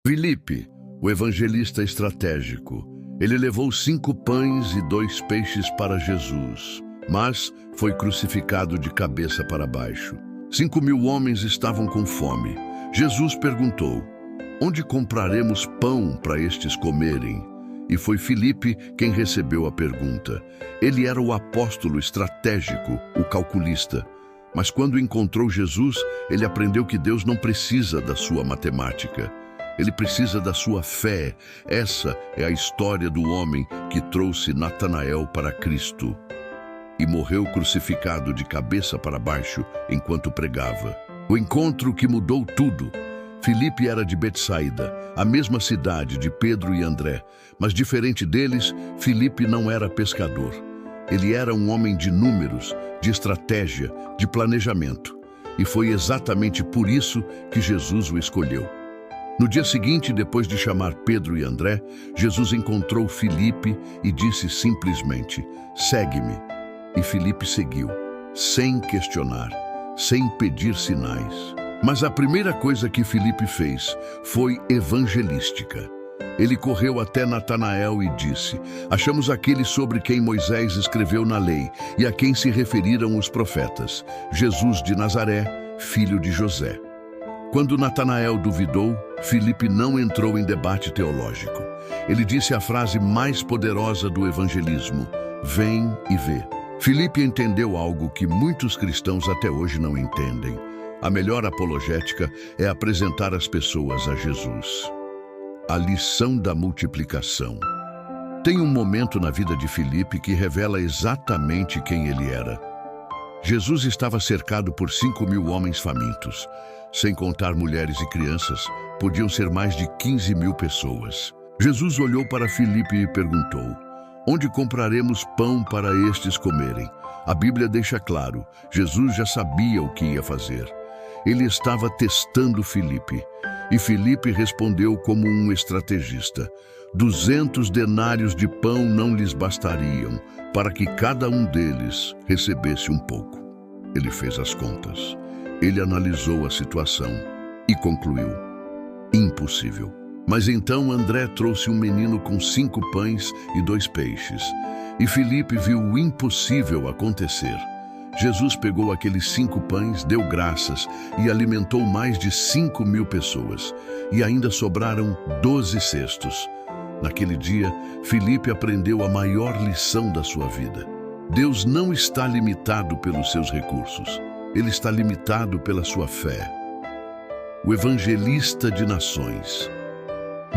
Filipe, o evangelista estratégico, ele levou 5 pães e 2 peixes para Jesus, mas foi crucificado de cabeça para baixo. 5.000 homens estavam com fome. Jesus perguntou: onde compraremos pão para estes comerem? E foi Filipe quem recebeu a pergunta. Ele era o apóstolo estratégico, o calculista. Mas quando encontrou Jesus, ele aprendeu que Deus não precisa da sua matemática. Ele precisa da sua fé. Essa é a história do homem que trouxe Natanael para Cristo e morreu crucificado de cabeça para baixo enquanto pregava. O encontro que mudou tudo. Filipe era de Betsaida, a mesma cidade de Pedro e André, mas diferente deles, Filipe não era pescador. Ele era um homem de números, de estratégia, de planejamento. E foi exatamente por isso que Jesus o escolheu. No dia seguinte, depois de chamar Pedro e André, Jesus encontrou Filipe e disse simplesmente: segue-me. E Filipe seguiu, sem questionar, sem pedir sinais. Mas a primeira coisa que Filipe fez foi evangelística. Ele correu até Natanael e disse: achamos aquele sobre quem Moisés escreveu na lei e a quem se referiram os profetas, Jesus de Nazaré, filho de José. Quando Natanael duvidou, Filipe não entrou em debate teológico. Ele disse a frase mais poderosa do evangelismo: vem e vê. Filipe entendeu algo que muitos cristãos até hoje não entendem. A melhor apologética é apresentar as pessoas a Jesus. A lição da multiplicação. Tem um momento na vida de Filipe que revela exatamente quem ele era. Jesus estava cercado por 5.000 homens famintos. Sem contar mulheres e crianças, podiam ser mais de 15.000 pessoas. Jesus olhou para Filipe e perguntou: onde compraremos pão para estes comerem? A Bíblia deixa claro, Jesus já sabia o que ia fazer. Ele estava testando Filipe. E Filipe respondeu como um estrategista: 200 denários de pão não lhes bastariam para que cada um deles recebesse um pouco. Ele fez as contas. Ele analisou a situação e concluiu: impossível. Mas então André trouxe um menino com 5 pães e 2 peixes. E Filipe viu o impossível acontecer. Jesus pegou aqueles 5 pães, deu graças e alimentou mais de 5.000 pessoas. E ainda sobraram 12 cestos. Naquele dia, Filipe aprendeu a maior lição da sua vida. Deus não está limitado pelos seus recursos. Ele está limitado pela sua fé. O evangelista de nações.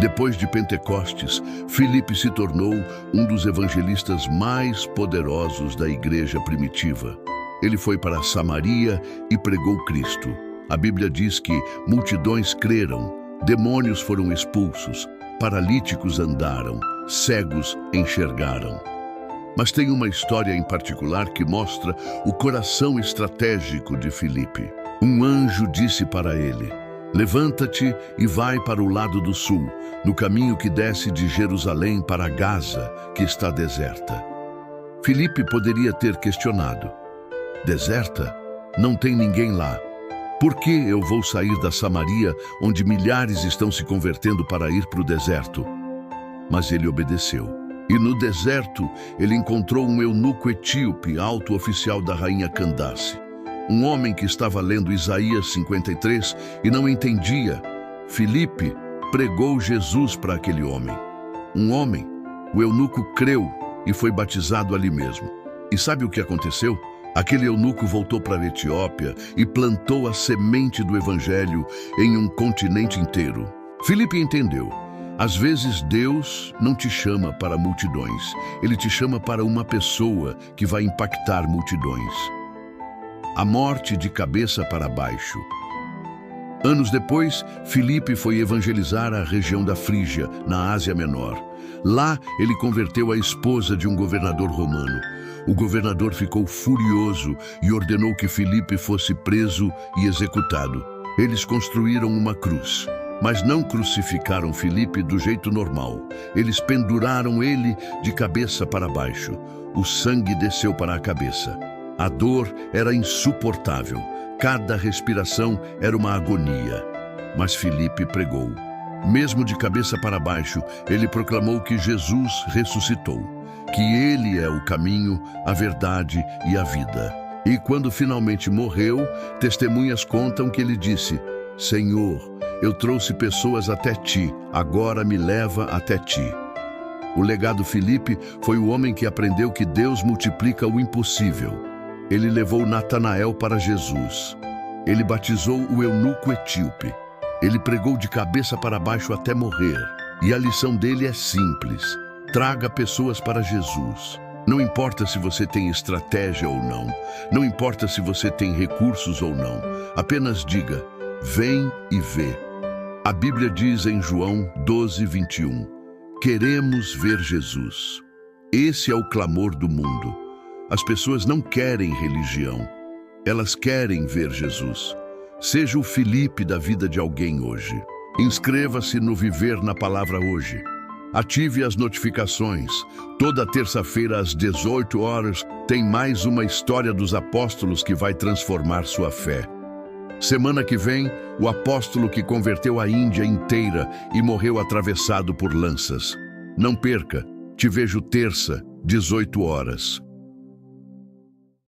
Depois de Pentecostes, Filipe se tornou um dos evangelistas mais poderosos da igreja primitiva. Ele foi para Samaria e pregou Cristo. A Bíblia diz que multidões creram, demônios foram expulsos, paralíticos andaram, cegos enxergaram. Mas tem uma história em particular que mostra o coração estratégico de Filipe. Um anjo disse para ele: levanta-te e vai para o lado do sul, no caminho que desce de Jerusalém para Gaza, que está deserta. Filipe poderia ter questionado: deserta? Não tem ninguém lá. Por que eu vou sair da Samaria, onde milhares estão se convertendo, para ir para o deserto? Mas ele obedeceu. E no deserto, ele encontrou um eunuco etíope, alto oficial da rainha Candace. Um homem que estava lendo Isaías 53 e não entendia. Filipe pregou Jesus para aquele homem. Um homem, o eunuco creu e foi batizado ali mesmo. E sabe o que aconteceu? Aquele eunuco voltou para a Etiópia e plantou a semente do evangelho em um continente inteiro. Filipe entendeu. Às vezes Deus não te chama para multidões. Ele te chama para uma pessoa que vai impactar multidões. A morte de cabeça para baixo. Anos depois, Filipe foi evangelizar a região da Frígia, na Ásia Menor. Lá, ele converteu a esposa de um governador romano. O governador ficou furioso e ordenou que Filipe fosse preso e executado. Eles construíram uma cruz, mas não crucificaram Filipe do jeito normal. Eles penduraram ele de cabeça para baixo. O sangue desceu para a cabeça. A dor era insuportável. Cada respiração era uma agonia. Mas Filipe pregou. Mesmo de cabeça para baixo, ele proclamou que Jesus ressuscitou, que ele é o caminho, a verdade e a vida. E quando finalmente morreu, testemunhas contam que ele disse: Senhor, eu trouxe pessoas até ti, agora me leva até ti. O legado Filipe foi o homem que aprendeu que Deus multiplica o impossível. Ele levou Natanael para Jesus. Ele batizou o eunuco etíope. Ele pregou de cabeça para baixo até morrer. E a lição dele é simples: traga pessoas para Jesus. Não importa se você tem estratégia ou não. Não importa se você tem recursos ou não. Apenas diga: vem e vê. A Bíblia diz em João 12:21, queremos ver Jesus. Esse é o clamor do mundo. As pessoas não querem religião. Elas querem ver Jesus. Seja o Filipe da vida de alguém hoje. Inscreva-se no Viver na Palavra hoje. Ative as notificações. Toda terça-feira às 18 horas tem mais uma história dos apóstolos que vai transformar sua fé. Semana que vem, o apóstolo que converteu a Índia inteira e morreu atravessado por lanças. Não perca, te vejo terça, 18 horas.